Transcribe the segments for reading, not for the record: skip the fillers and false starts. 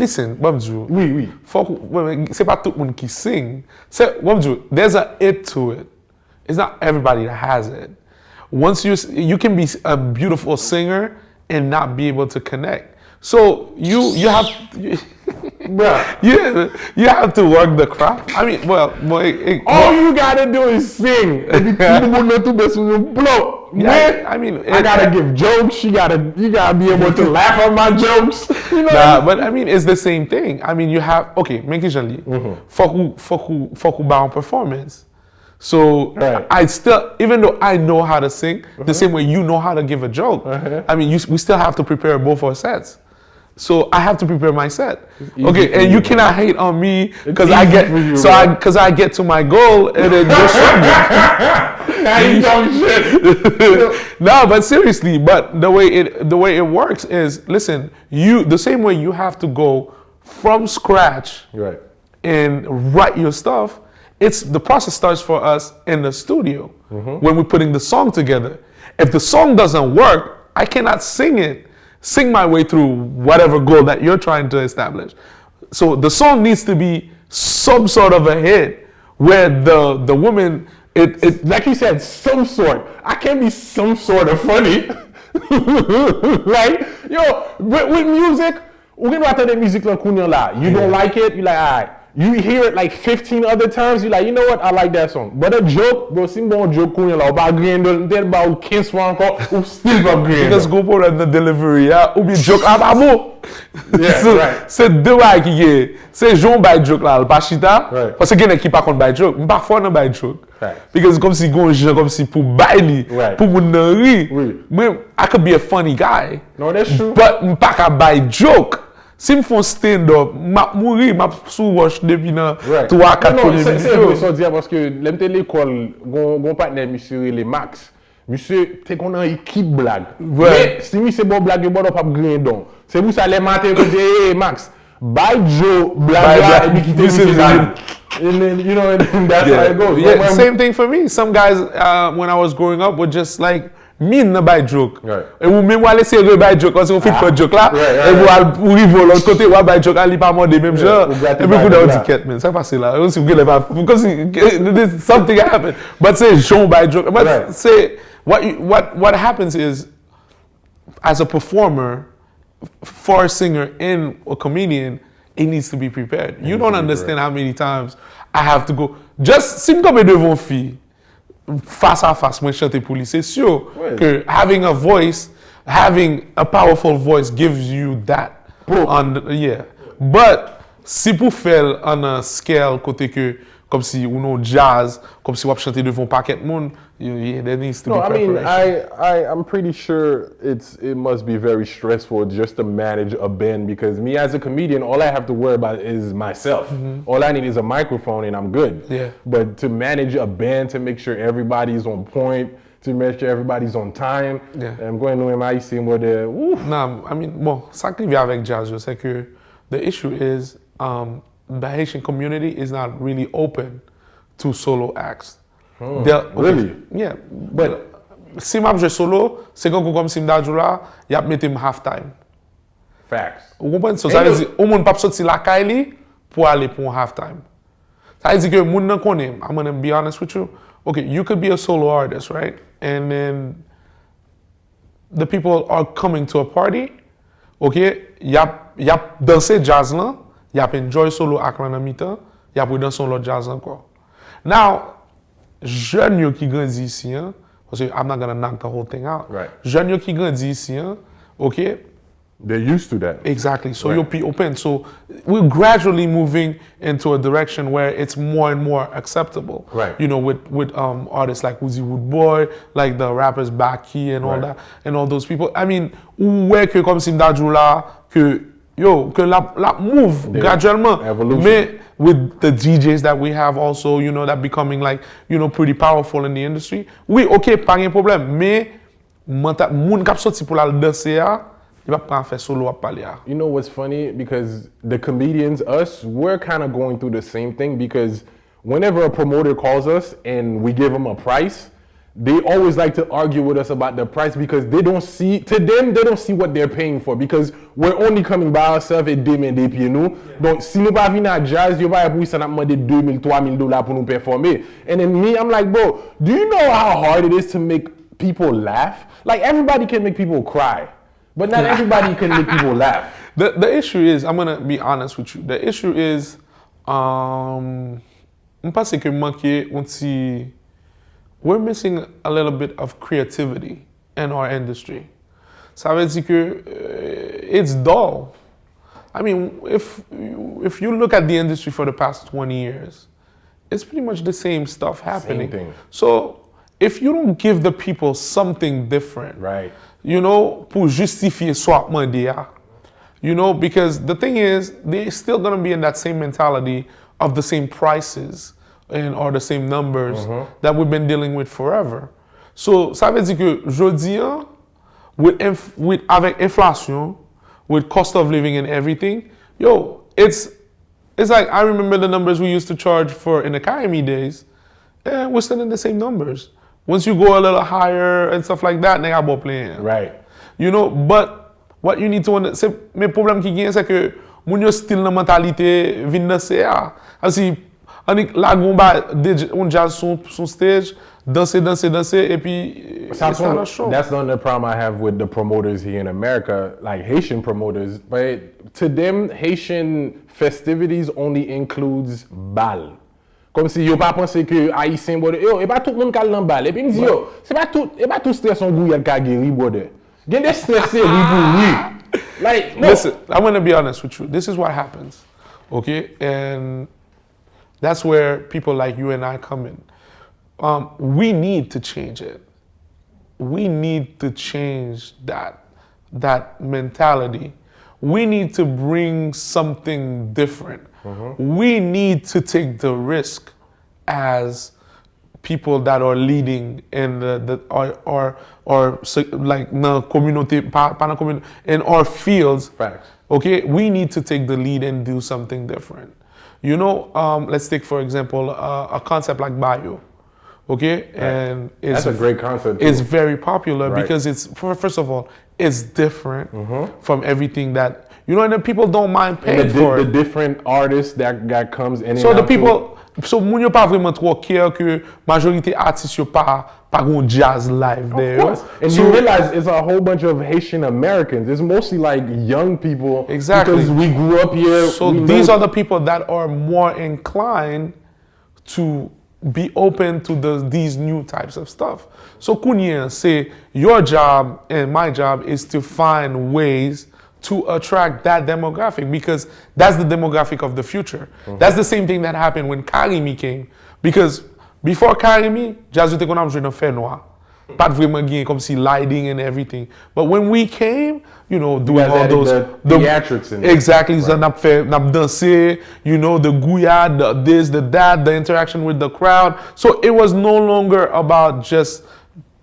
listen, Bamju. Oui. C'est pas tout le monde qui sing. Bamju, there's an it to it. It's not everybody that has it. Once you can be a beautiful singer and not be able to connect. So you have you have to work the craft. I mean, well, all you gotta do is sing. Yeah, I mean, I gotta give jokes. You gotta be able to laugh at my jokes. You know? But I mean, it's the same thing. I mean, you have make it joli. Faut qu'on performance. So right. I still, even though I know how to sing, the same way you know how to give a joke. I mean, we still have to prepare both our sets. So I have to prepare my set. Okay, and you cannot hate on me because I get to my goal and then you're struggling. Now you talking shit. No, but seriously, but the way it works is, listen, the same way you have to go from scratch and write your stuff. The process starts for us in the studio when we're putting the song together. If the song doesn't work, I cannot sing my way through whatever goal that you're trying to establish. So the song needs to be some sort of a hit where the woman, it like you said, some sort. I can't be some sort of funny. Like, yo, with music, we're gonna attend the music like you don't like it, you're like, all right. You hear it like 15 other times, you're like, you know what, I like that song. But a joke, bro, si bon joke koun yon la, ou ba Guirand, tel ba ou 15 fois encore, ou still ba Guirand. Because go pour the delivery, yeah, ou bi joke, ba mo. Right. C'est deux bail qui est, c'est Sejoe by joke là, pas chita, parce que gen qui pas contre by joke, m'pa fort nan by joke. Because comme si gon gens comme si pour baili, pour moun nan ri. I could be a funny guy. No, that's true. But m'pa ka by joke. Si me font stand up, m'a mouri, m'a sous watch depuis nan 3-4 premiers minutes. C'est vrai ça dire parce que l'aime l'école, gon partenaire monsieur les Max. Monsieur, t'es qu'on a équipe blague. Mais si monsieur bon blague, bon pas Guirand. C'est pour ça les matins que hey Max, by Joe blague et puis qui te blague. And then you know and that's how it goes. Yeah, same thing for me. Some guys when I was growing up would just like mine nan bay joke. Et ou même aller essayer bay joke parce qu'on fait pas joke là et vous rive l'autre côté ou bay joke ali pas monde même genre et puis vous dans ticket man ça passe là aussi vous pas because something happened but say Sejoe bay joke but say what happens is as a performer for a singer and a comedian it needs to be prepared. You don't understand how many times I have to go just si me comme devant fille face à face, moi chanter pour lui, c'est sûr que having a voice, having a powerful voice gives you that. But si pour faire on a scale côté que comme si ou non jazz, comme si on chanter devant paquet de monde, there needs to be preparation. I mean, I'm pretty sure it must be very stressful just to manage a band because me as a comedian, all I have to worry about is myself. All I need is a microphone and I'm good. But to manage a band, to make sure everybody's on point, to make sure everybody's on time, I'm going to MIC more there. Non, I mean, bon, ça qui vient avec jazz, c'est que the issue is the Haitian community is not really open to solo acts. Really? Yeah, but si m'a joué solo, c'est comme si m'dajou là, y a metté halftime. Facts. Vous comprenez? So ça veut dire, au monde pas sorti la Kylie pour aller pour un halftime. Ça veut dire que moun nan connaît. I'm gonna be honest with you. Okay, you could be a solo artist, right? And then the people are coming to a party. Okay, y a dansé jazz là. Y a enjoy solo ak lan nan mi-tan, y a pou danson l'autre jazz encore. Now, jeunes yo qui grandit ici, parce que I'm not gonna knock the whole thing out. Jeunes yo qui grandit ici, okay? They're used to that. Exactly. So you'll be open. So we're gradually moving into a direction where it's more and more acceptable. You know, with artists like Uzi Woodboy, like the rappers Baki and all that, and all those people. I mean, where que comme si m'dajou là que la move graduellement. Evolution. Mais with the DJs that we have also, you know, that becoming like, you know, pretty powerful in the industry. Oui, ok, pas de problème. Mais moun kap sorti pour la danser, il va pas faire solo à parler. You know what's funny? Because the comedians, us, we're kind of going through the same thing because whenever a promoter calls us and we give them a price, they always like to argue with us about the price because they don't see what they're paying for because we're only coming by ourselves et demander pieds nous. Donc si nous pas venir à jazz, yo pas pour ça n'a demandé $2,000, $3,000 pour nous performer. And then me, I'm like, bro, do you know how hard it is to make people laugh? Like everybody can make people cry, but not everybody can make people laugh. The issue is, I'm gonna be honest with you. The issue is, pense que we're missing a little bit of creativity in our industry. Ça veut dire que it's dull. I mean, if you look at the industry for the past 20 years, it's pretty much the same stuff happening. Same thing. So if you don't give the people something different, right? You know, pour justifier swap money, you know, because the thing is, they're still gonna be in that same mentality of the same prices or the same numbers that we've been dealing with forever. So, ça veut dire que jodi avec inflation, with cost of living and everything, yo, it's like I remember the numbers we used to charge for in the Academy days, and we're still in the same numbers. Once you go a little higher and stuff like that, they got more playing. Right. You know, but what you need to understand, mes problèmes qui gagnent, c'est que moun yo still nan mentalité vin nan CA. Asi, la gomba on jazz son stage, danser, et puis that's the only problem I have with the promoters here in America, like Haitian promoters. But to them, Haitian festivities only includes bal. Comme si yo pas pensé que Haïtien brother, yo, et pas tout le monde qui a bal. Et puis me dit yo, c'est pas tout stress on gouille ka guéri brother. Gen des stressé oui pour lui. Like, no. Listen, I'm going to be honest with you. This is what happens. Okay? And that's where people like you and I come in. We need to change it. We need to change that mentality. We need to bring something different. We need to take the risk as people that are leading in or like na community, in our fields. Facts. Okay, we need to take the lead and do something different. You know, let's take for example a concept like bio. Okay, right. And that's a great concept. It's very popular because it's first of all, it's different from everything that you know, and the people don't mind paying for it. The different artists that comes in. So the people, so moun yo pa vraiment trop care que majorité artistes yo pas gon jazz live there. Of course. And so, you realize it's a whole bunch of Haitian Americans. It's mostly like young people. Exactly. Because we grew up here. So these are the people that are more inclined to be open to these new types of stuff. So Kounye say your job and my job is to find ways to attract that demographic because that's the demographic of the future. That's the same thing that happened when Karimi came. Because before Karimi, jazz était qu'on a joué dans fait noir. Pas vraiment gain comme si lighting and everything. But when we came, you know, doing all those the theatrics in exactly, so n'a dansé, you know, the gouillade, the this, the that, the interaction with the crowd. So it was no longer about just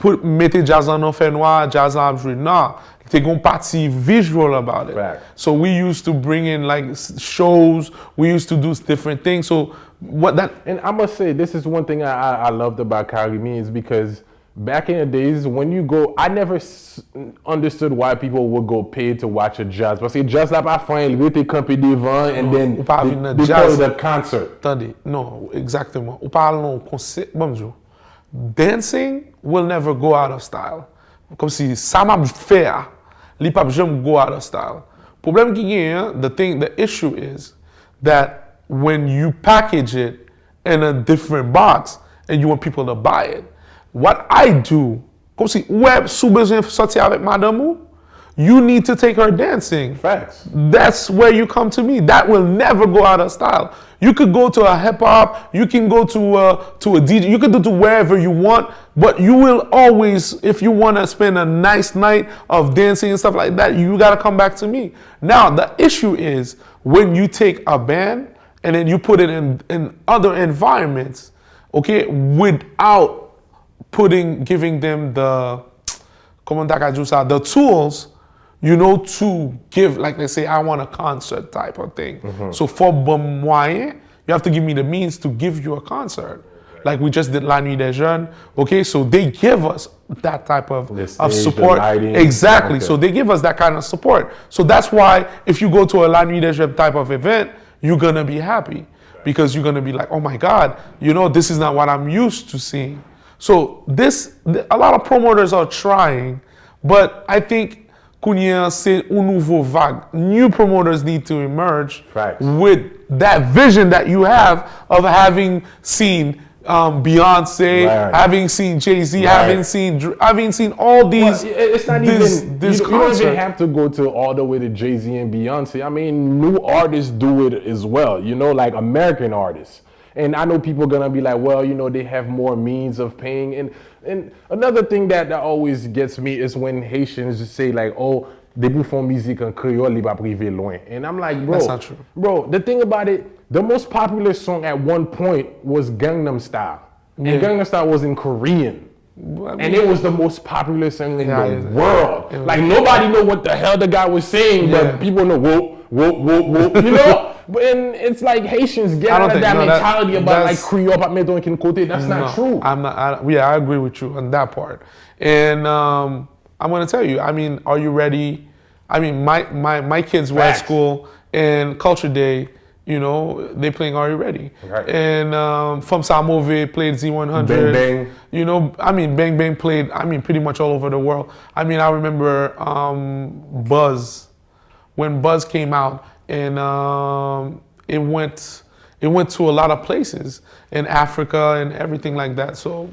mettez jazz en fait noir, jazz en joué. Nah. They gon' party visual about it. Right. So we used to bring in like shows. We used to do different things. So and I must say, this is one thing I loved about Karimi is because back in the days when you go, I never understood why people would go pay to watch a jazz. Parce que jazz là pas fin, il était campé devant and then they call it a concert. Attendez, non, exactement. Ou parle non concert. Bonjour. Dancing will never go out of style. Comme si ça m'a fait. Li pap jam go out of style. Problem ki gen, the issue is that when you package it in a different box and you want people to buy it, what I do, comme si web sou besoin sortir avec madame ou, you need to take her dancing. Facts. That's where you come to me. That will never go out of style. You could go to a hip hop, you can go to a DJ, you could do to wherever you want, but you will always, if you want to spend a nice night of dancing and stuff like that, you got to come back to me. Now, the issue is when you take a band and then you put it in other environments, okay, without giving them the tools, you know, to give, like they say, I want a concert type of thing. So for moyen, you have to give me the means to give you a concert. Like we just did La Nuit des Jeunes. Okay, so they give us that type of support. Exactly. So they give us that kind of support. So that's why if you go to a La Nuit des Jeunes type of event, you're gonna be happy because you're gonna be like, oh my God, you know, this is not what I'm used to seeing. So a lot of promoters are trying, but I think Kounia, c'est un nouveau vague. New promoters need to emerge with that vision that you have of having seen Beyonce, having seen Jay-Z, having seen all these. Well, it's not even. You don't even have to go to all the way to Jay-Z and Beyonce. I mean, new artists do it as well. You know, like American artists. And I know people are gonna be like, well, you know, they have more means of paying. And another thing that always gets me is when Haitians just say like, oh, they font musique en créole, li pa privé loin. And I'm like, bro, that's not true. Bro, the thing about it, the most popular song at one point was Gangnam Style. And Gangnam Style was in Korean. And it was the most popular song in the world. Like nobody know what the hell the guy was saying, but people know whoop, whoop, whoop, whoop, you know? And it's like Haitians get out of that mentality about like Creole, but mettons kin côté. That's not true. I agree with you on that part. And I'm gonna tell you, I mean, are you ready? I mean, my kids were at school and Culture Day, you know, they playing Are You Ready? And From Samove played Z100. Bang Bang. You know, I mean, Bang Bang played, I mean, pretty much all over the world. I mean, I remember Buzz, when Buzz came out, and it went to a lot of places in Africa and everything like that. So